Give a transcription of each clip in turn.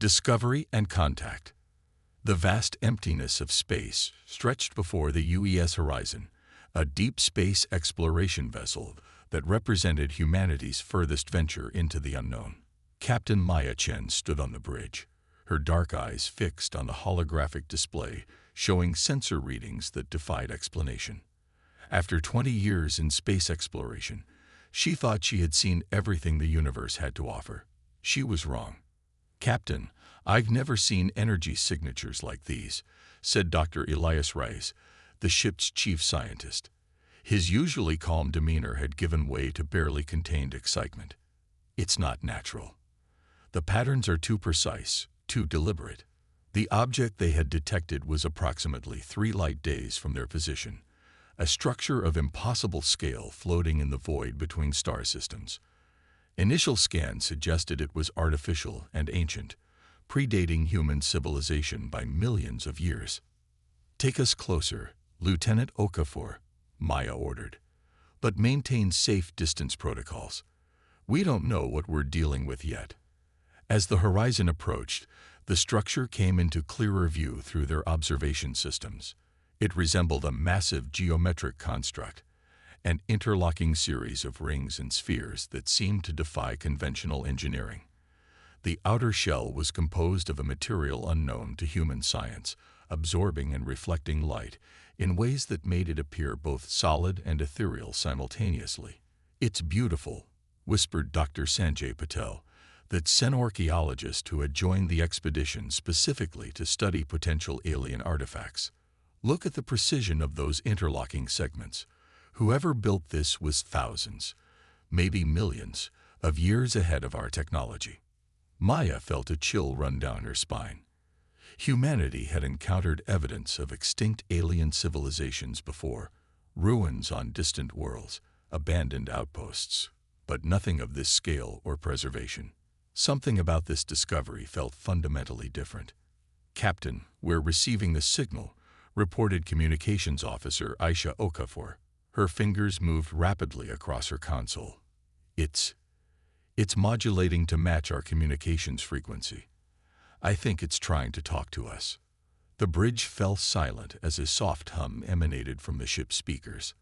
Discovery and contact. The vast emptiness of space stretched before the UES horizon, a deep space exploration vessel that represented humanity's furthest venture into the unknown. Captain Maya Chen stood on the bridge, her dark eyes fixed on the holographic display, showing sensor readings that defied explanation. After 20 years in space exploration, she thought she had seen everything the universe had to offer. She was wrong. "Captain, I've never seen energy signatures like these," said Dr. Elias Reis, the ship's chief scientist. His usually calm demeanor had given way to barely contained excitement. "It's not natural. The patterns are too precise, too deliberate." The object they had detected was approximately 3 light days from their position, a structure of impossible scale floating in the void between star systems. Initial scans suggested it was artificial and ancient, predating human civilization by millions of years. "Take us closer, Lieutenant Okafor," Maya ordered, "but maintain safe distance protocols. We don't know what we're dealing with yet." As the horizon approached, the structure came into clearer view through their observation systems. It resembled a massive geometric construct, an interlocking series of rings and spheres that seemed to defy conventional engineering. The outer shell was composed of a material unknown to human science, absorbing and reflecting light in ways that made it appear both solid and ethereal simultaneously. "It's beautiful," whispered Dr. Sanjay Patel, the xenorchaeologist who had joined the expedition specifically to study potential alien artifacts. "Look at the precision of those interlocking segments. Whoever built this was thousands, maybe millions, of years ahead of our technology." Maya felt a chill run down her spine. Humanity had encountered evidence of extinct alien civilizations before, ruins on distant worlds, abandoned outposts, but nothing of this scale or preservation. Something about this discovery felt fundamentally different. "Captain, we're receiving the signal," reported Communications Officer Aisha Okafor. Her fingers moved rapidly across her console. It's modulating to match our communications frequency. I think it's trying to talk to us." The bridge fell silent as a soft hum emanated from the ship's speakers.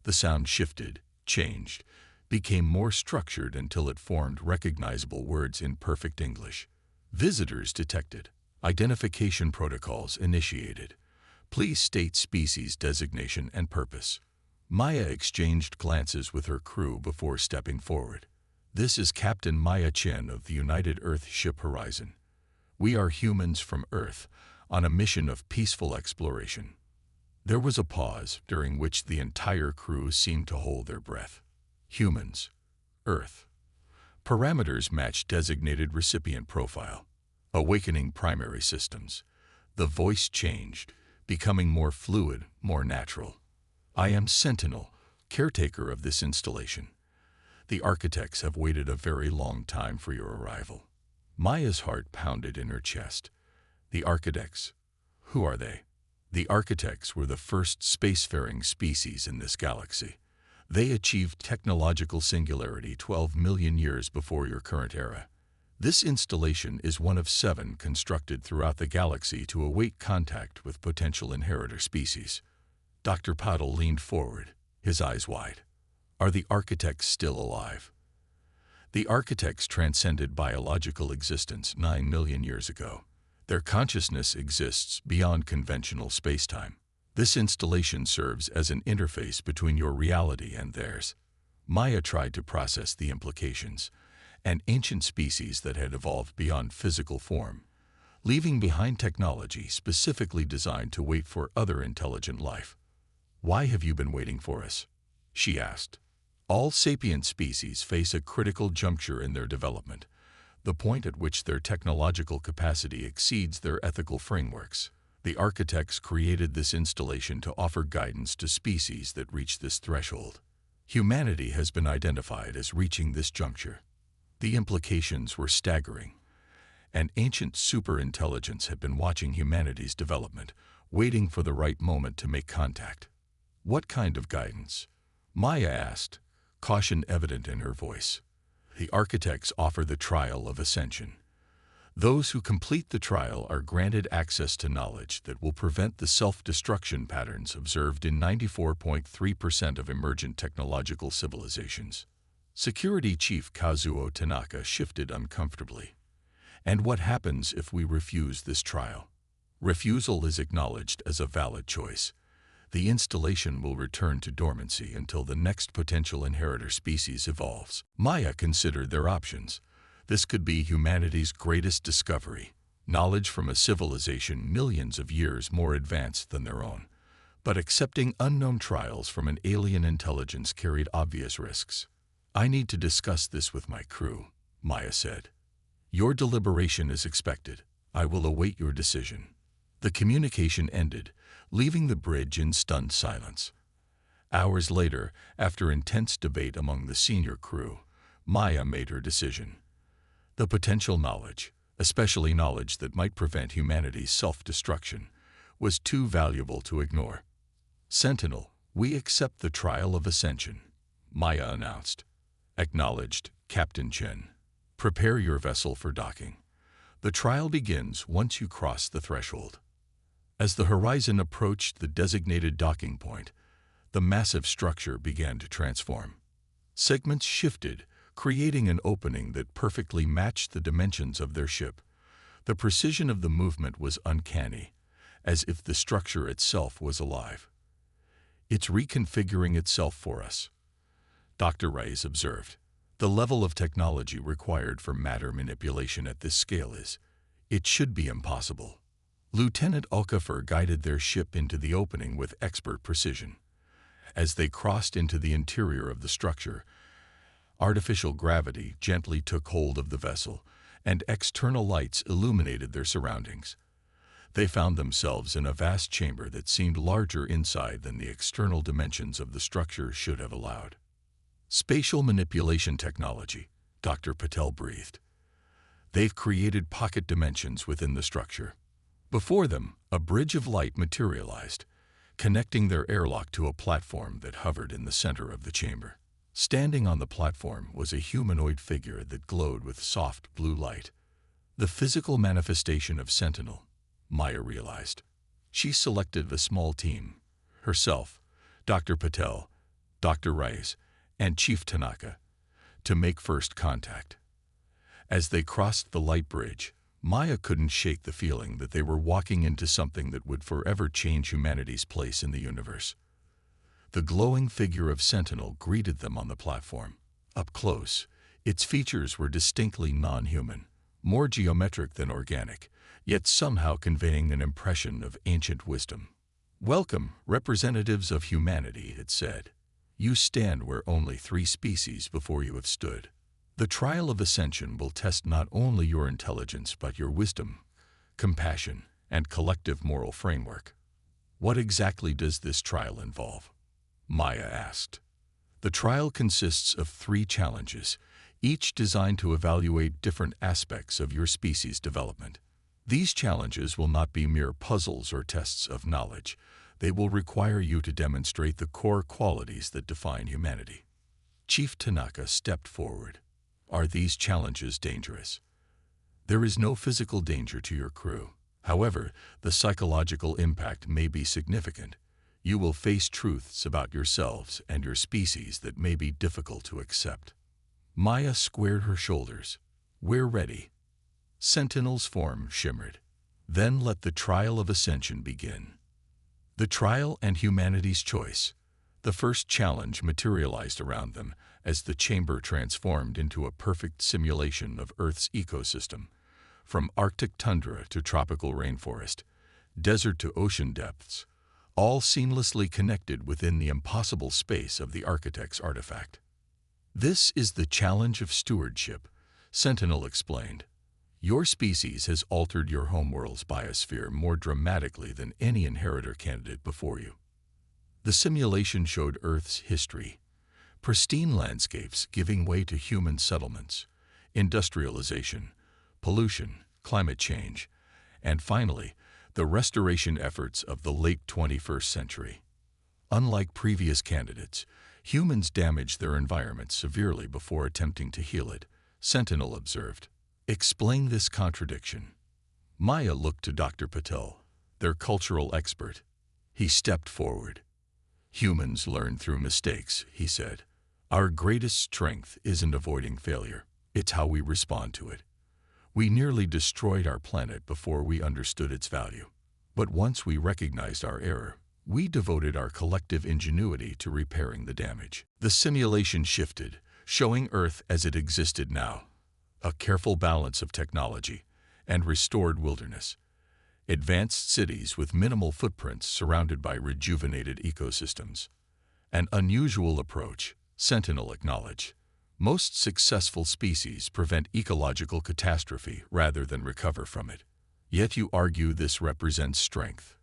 The sound shifted, changed, became more structured until it formed recognizable words in perfect English. "Visitors detected. Identification protocols initiated. Please state species designation and purpose." Maya exchanged glances with her crew before stepping forward. "This is Captain Maya Chen of the United Earth Ship Horizon. We are humans from Earth on a mission of peaceful exploration." There was a pause during which the entire crew seemed to hold their breath. Humans. Earth. Parameters matched designated recipient profile. Awakening primary systems. The voice changed, becoming more fluid, more natural. "I am Sentinel, caretaker of this installation. The architects have waited a very long time for your arrival." Maya's heart pounded in her chest. The architects. Who are they? The architects were the first spacefaring species in this galaxy. They achieved technological singularity 12 million years before your current era. This installation is one of 7 constructed throughout the galaxy to await contact with potential inheritor species. Dr. Patel leaned forward, his eyes wide. "Are the architects still alive?" The architects transcended biological existence 9 million years ago. Their consciousness exists beyond conventional spacetime. This installation serves as an interface between your reality and theirs. Maya tried to process the implications. An ancient species that had evolved beyond physical form, leaving behind technology specifically designed to wait for other intelligent life. "Why have you been waiting for us?" she asked. All sapient species face a critical juncture in their development, the point at which their technological capacity exceeds their ethical frameworks. The architects created this installation to offer guidance to species that reach this threshold. Humanity has been identified as reaching this juncture. The implications were staggering. An ancient superintelligence had been watching humanity's development, waiting for the right moment to make contact. "What kind of guidance?" Maya asked, caution evident in her voice. "The architects offer the trial of ascension. Those who complete the trial are granted access to knowledge that will prevent the self-destruction patterns observed in 94.3% of emergent technological civilizations. Security Chief Kazuo Tanaka shifted uncomfortably. And what happens if we refuse this trial? Refusal is acknowledged as a valid choice. The installation will return to dormancy until the next potential inheritor species evolves. Maya considered their options. This could be humanity's greatest discovery, knowledge from a civilization millions of years more advanced than their own. But accepting unknown trials from an alien intelligence carried obvious risks. "I need to discuss this with my crew," Maya said. "Your deliberation is expected. I will await your decision." The communication ended, leaving the bridge in stunned silence. Hours later, after intense debate among the senior crew, Maya made her decision. The potential knowledge, especially knowledge that might prevent humanity's self-destruction, was too valuable to ignore. "Sentinel, we accept the trial of ascension," Maya announced. "Acknowledged, Captain Chen. Prepare your vessel for docking. The trial begins once you cross the threshold." As the horizon approached the designated docking point, the massive structure began to transform. Segments shifted, creating an opening that perfectly matched the dimensions of their ship. The precision of the movement was uncanny, as if the structure itself was alive. "It's reconfiguring itself for us," Dr. Reyes observed. "The level of technology required for matter manipulation at this scale it should be impossible." Lieutenant Okafor guided their ship into the opening with expert precision. As they crossed into the interior of the structure, artificial gravity gently took hold of the vessel, and external lights illuminated their surroundings. They found themselves in a vast chamber that seemed larger inside than the external dimensions of the structure should have allowed. "Spatial manipulation technology," Dr. Patel breathed. "They've created pocket dimensions within the structure." Before them, a bridge of light materialized, connecting their airlock to a platform that hovered in the center of the chamber. Standing on the platform was a humanoid figure that glowed with soft blue light. The physical manifestation of Sentinel, Maya realized. She selected a small team: herself, Dr. Patel, Dr. Reyes, and Chief Tanaka, to make first contact. As they crossed the light bridge, Maya couldn't shake the feeling that they were walking into something that would forever change humanity's place in the universe. The glowing figure of Sentinel greeted them on the platform. Up close, its features were distinctly non-human, more geometric than organic, yet somehow conveying an impression of ancient wisdom. "Welcome, representatives of humanity," it said. "You stand where only 3 species before you have stood. The trial of ascension will test not only your intelligence but your wisdom, compassion, and collective moral framework." "What exactly does this trial involve?" Maya asked. "The trial consists of 3 challenges, each designed to evaluate different aspects of your species' development. These challenges will not be mere puzzles or tests of knowledge. They will require you to demonstrate the core qualities that define humanity." Chief Tanaka stepped forward. "Are these challenges dangerous?" "There is no physical danger to your crew. However, the psychological impact may be significant. You will face truths about yourselves and your species that may be difficult to accept." Maya squared her shoulders. "We're ready." Sentinel's form shimmered. "Then let the trial of ascension begin." The trial and humanity's choice. The first challenge materialized around them as the chamber transformed into a perfect simulation of Earth's ecosystem, from Arctic tundra to tropical rainforest, desert to ocean depths, all seamlessly connected within the impossible space of the architect's artifact. "This is the challenge of stewardship," Sentinel explained. "Your species has altered your homeworld's biosphere more dramatically than any inheritor candidate before you." The simulation showed Earth's history: pristine landscapes giving way to human settlements, industrialization, pollution, climate change, and finally, the restoration efforts of the late 21st century. Unlike previous candidates, humans damaged their environment severely before attempting to heal it, Sentinel observed. Explain this contradiction. Maya looked to Dr. Patel, their cultural expert. He stepped forward. Humans learn through mistakes, he said. Our greatest strength isn't avoiding failure. It's how we respond to it. We nearly destroyed our planet before we understood its value. But once we recognized our error, we devoted our collective ingenuity to repairing the damage. The simulation shifted, showing Earth as it existed now. A careful balance of technology and restored wilderness. Advanced cities with minimal footprints surrounded by rejuvenated ecosystems. An unusual approach, Sentinel acknowledged. Most successful species prevent ecological catastrophe rather than recover from it. Yet you argue this represents strength.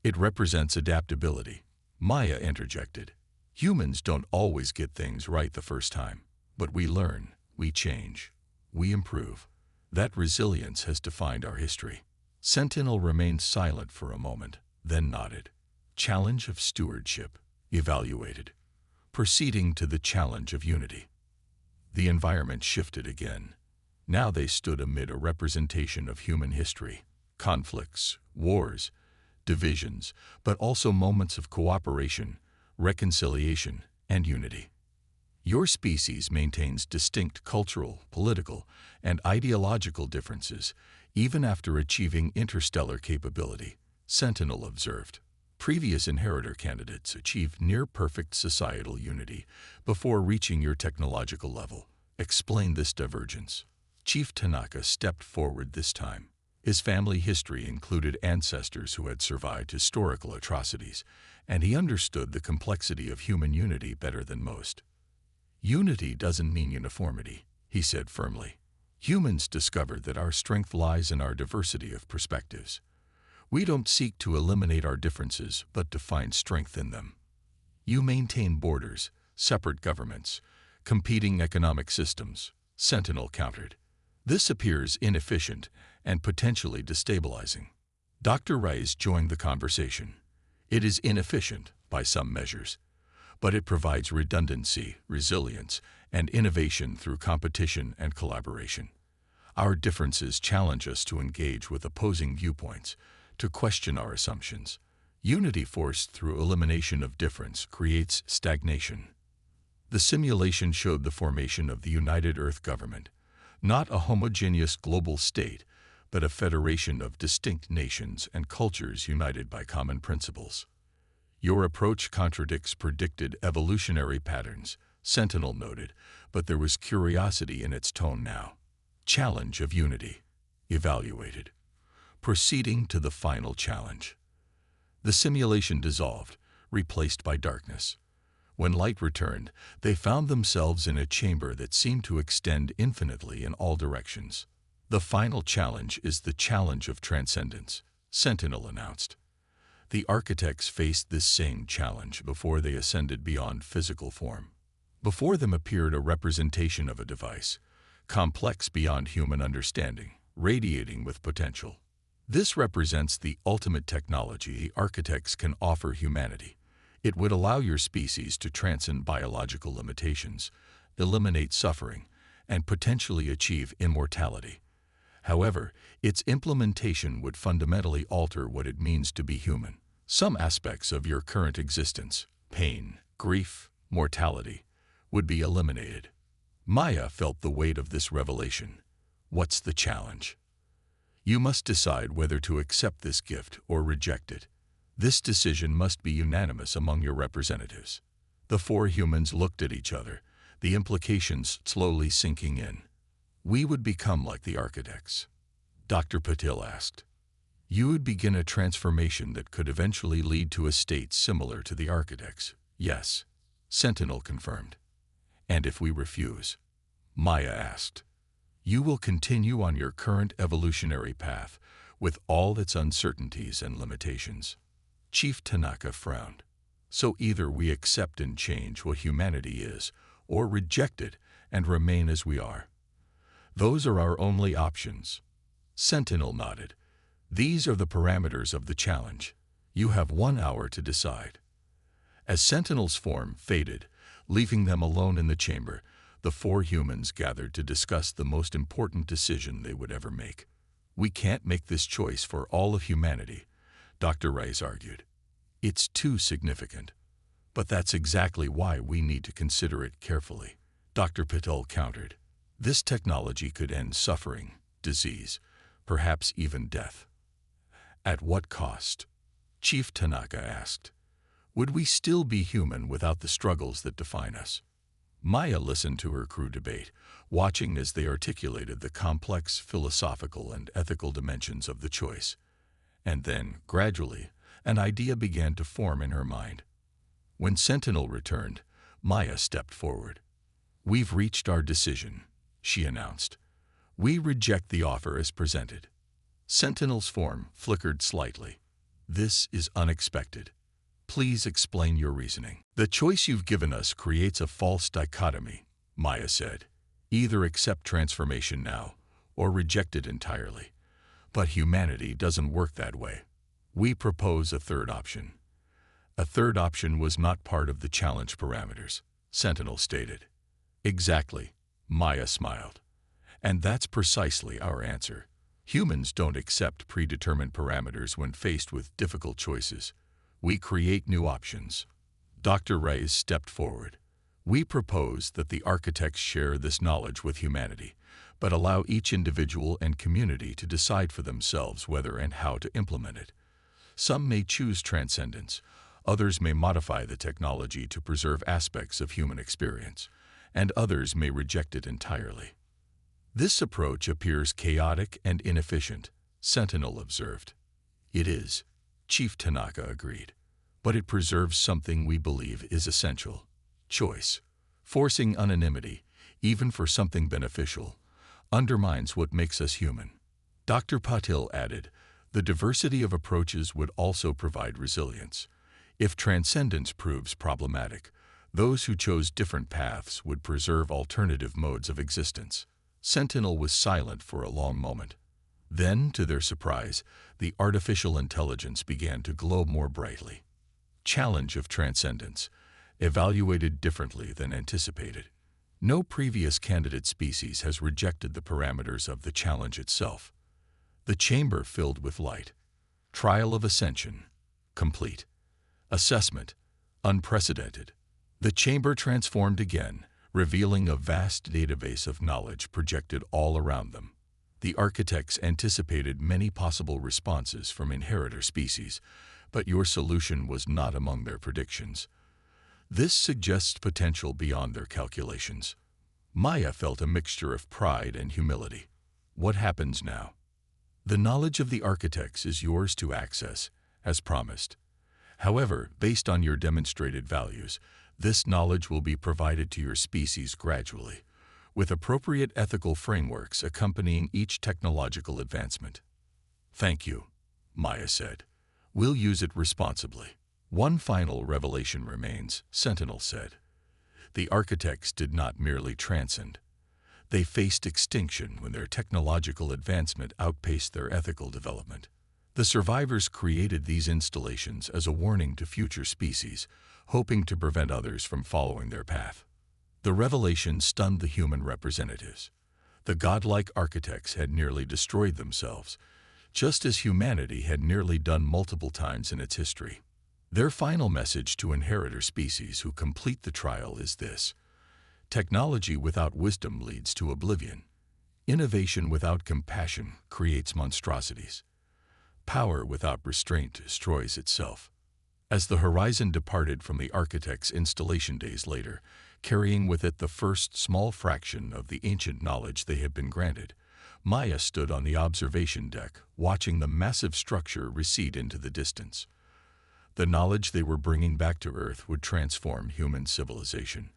It represents adaptability. Maya interjected. Humans don't always get things right the first time, but we learn, we change, we improve. That resilience has defined our history. Sentinel remained silent for a moment, then nodded. Challenge of stewardship, evaluated. Proceeding to the challenge of unity. The environment shifted again. Now they stood amid a representation of human history. Conflicts, wars, divisions, but also moments of cooperation, reconciliation, and unity. Your species maintains distinct cultural, political, and ideological differences, even after achieving interstellar capability, Sentinel observed. Previous inheritor candidates achieved near-perfect societal unity before reaching your technological level. Explain this divergence. Chief Tanaka stepped forward this time. His family history included ancestors who had survived historical atrocities, and he understood the complexity of human unity better than most. Unity doesn't mean uniformity, he said firmly. Humans discovered that our strength lies in our diversity of perspectives. We don't seek to eliminate our differences, but to find strength in them. You maintain borders, separate governments, competing economic systems, Sentinel countered. This appears inefficient and potentially destabilizing. Dr. Rice joined the conversation. It is inefficient, by some measures, but it provides redundancy, resilience, and innovation through competition and collaboration. Our differences challenge us to engage with opposing viewpoints, to question our assumptions. Unity forced through elimination of difference creates stagnation. The simulation showed the formation of the United Earth Government, not a homogeneous global state, but a federation of distinct nations and cultures united by common principles. Your approach contradicts predicted evolutionary patterns, Sentinel noted, but there was curiosity in its tone now. Challenge of unity, evaluated. Proceeding to the final challenge. The simulation dissolved, replaced by darkness. When light returned, they found themselves in a chamber that seemed to extend infinitely in all directions. The final challenge is the challenge of transcendence, Sentinel announced. The architects faced this same challenge before they ascended beyond physical form. Before them appeared a representation of a device, complex beyond human understanding, radiating with potential. This represents the ultimate technology the architects can offer humanity. It would allow your species to transcend biological limitations, eliminate suffering, and potentially achieve immortality. However, its implementation would fundamentally alter what it means to be human. Some aspects of your current existence, pain, grief, mortality, would be eliminated. Maya felt the weight of this revelation. What's the challenge? You must decide whether to accept this gift or reject it. This decision must be unanimous among your representatives. The four humans looked at each other, the implications slowly sinking in. We would become like the architects. Dr. Patil asked. You would begin a transformation that could eventually lead to a state similar to the architects. Yes, Sentinel confirmed. And if we refuse? Maya asked. You will continue on your current evolutionary path with all its uncertainties and limitations. Chief Tanaka frowned. So either we accept and change what humanity is, or reject it and remain as we are. Those are our only options. Sentinel nodded. These are the parameters of the challenge. You have 1 hour to decide. As Sentinel's form faded, leaving them alone in the chamber, The four humans gathered to discuss the most important decision they would ever make. "We can't make this choice for all of humanity," Dr. Reyes argued. "It's too significant." "But that's exactly why we need to consider it carefully," Dr. Patel countered. "This technology could end suffering, disease, perhaps even death." "At what cost?" Chief Tanaka asked. "Would we still be human without the struggles that define us?" Maya listened to her crew debate, watching as they articulated the complex philosophical and ethical dimensions of the choice. And then, gradually, an idea began to form in her mind. When Sentinel returned, Maya stepped forward. "We've reached our decision," she announced. "We reject the offer as presented." Sentinel's form flickered slightly. "This is unexpected. Please explain your reasoning." "The choice you've given us creates a false dichotomy," Maya said. "Either accept transformation now, or reject it entirely. But humanity doesn't work that way. We propose a third option." "A third option was not part of the challenge parameters," Sentinel stated. "Exactly," Maya smiled. "And that's precisely our answer. Humans don't accept predetermined parameters when faced with difficult choices. We create new options." Dr. Reyes stepped forward. "We propose that the architects share this knowledge with humanity, but allow each individual and community to decide for themselves whether and how to implement it. Some may choose transcendence, others may modify the technology to preserve aspects of human experience, and others may reject it entirely." "This approach appears chaotic and inefficient," Sentinel observed. "It is," Chief Tanaka agreed, "but it preserves something we believe is essential: choice. Forcing anonymity, even for something beneficial, undermines what makes us human." Dr. Patil added, "The diversity of approaches would also provide resilience. If transcendence proves problematic, those who chose different paths would preserve alternative modes of existence." Sentinel was silent for a long moment. Then, to their surprise, the artificial intelligence began to glow more brightly. "Challenge of transcendence, evaluated differently than anticipated. No previous candidate species has rejected the parameters of the challenge itself. The chamber filled with light. Trial of ascension, complete. Assessment, unprecedented." The chamber transformed again, revealing a vast database of knowledge projected all around them. The architects anticipated many possible responses from inheritor species, but your solution was not among their predictions. This suggests potential beyond their calculations. Maya felt a mixture of pride and humility. "What happens now?" "The knowledge of the architects is yours to access, as promised. However, based on your demonstrated values, this knowledge will be provided to your species gradually, with appropriate ethical frameworks accompanying each technological advancement." "Thank you," Maya said. "We'll use it responsibly." "One final revelation remains," Sentinel said. "The architects did not merely transcend. They faced extinction when their technological advancement outpaced their ethical development. The survivors created these installations as a warning to future species, hoping to prevent others from following their path. The revelation stunned the human representatives. The godlike architects had nearly destroyed themselves, just as humanity had nearly done multiple times in its history. Their final message to inheritor species who complete the trial is this: technology without wisdom leads to oblivion. Innovation without compassion creates monstrosities. Power without restraint destroys itself. As the horizon departed from the architect's installation days later, carrying with it the first small fraction of the ancient knowledge they had been granted, Maya stood on the observation deck, watching the massive structure recede into the distance. The knowledge they were bringing back to Earth would transform human civilization,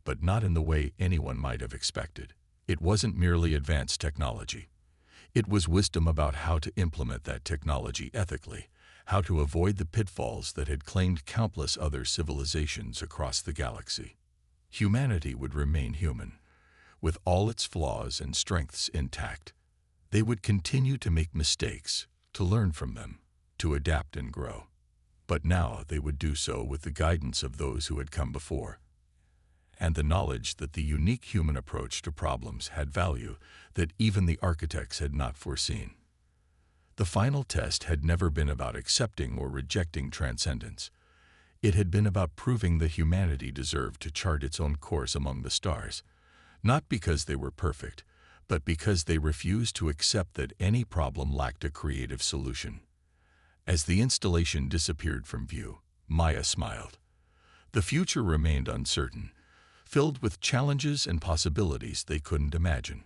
but not in the way anyone might have expected. It wasn't merely advanced technology. It was wisdom about how to implement that technology ethically, how to avoid the pitfalls that had claimed countless other civilizations across the galaxy. Humanity would remain human, with all its flaws and strengths intact. They would continue to make mistakes, to learn from them, to adapt and grow. But now they would do so with the guidance of those who had come before. and the knowledge that the unique human approach to problems had value that even the architects had not foreseen. The final test had never been about accepting or rejecting transcendence. It had been about proving that humanity deserved to chart its own course among the stars, not because they were perfect, but because they refused to accept that any problem lacked a creative solution. As the installation disappeared from view, Maya smiled. The future remained uncertain, filled with challenges and possibilities they couldn't imagine,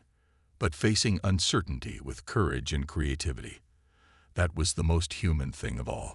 but facing uncertainty with courage and creativity. That was the most human thing of all.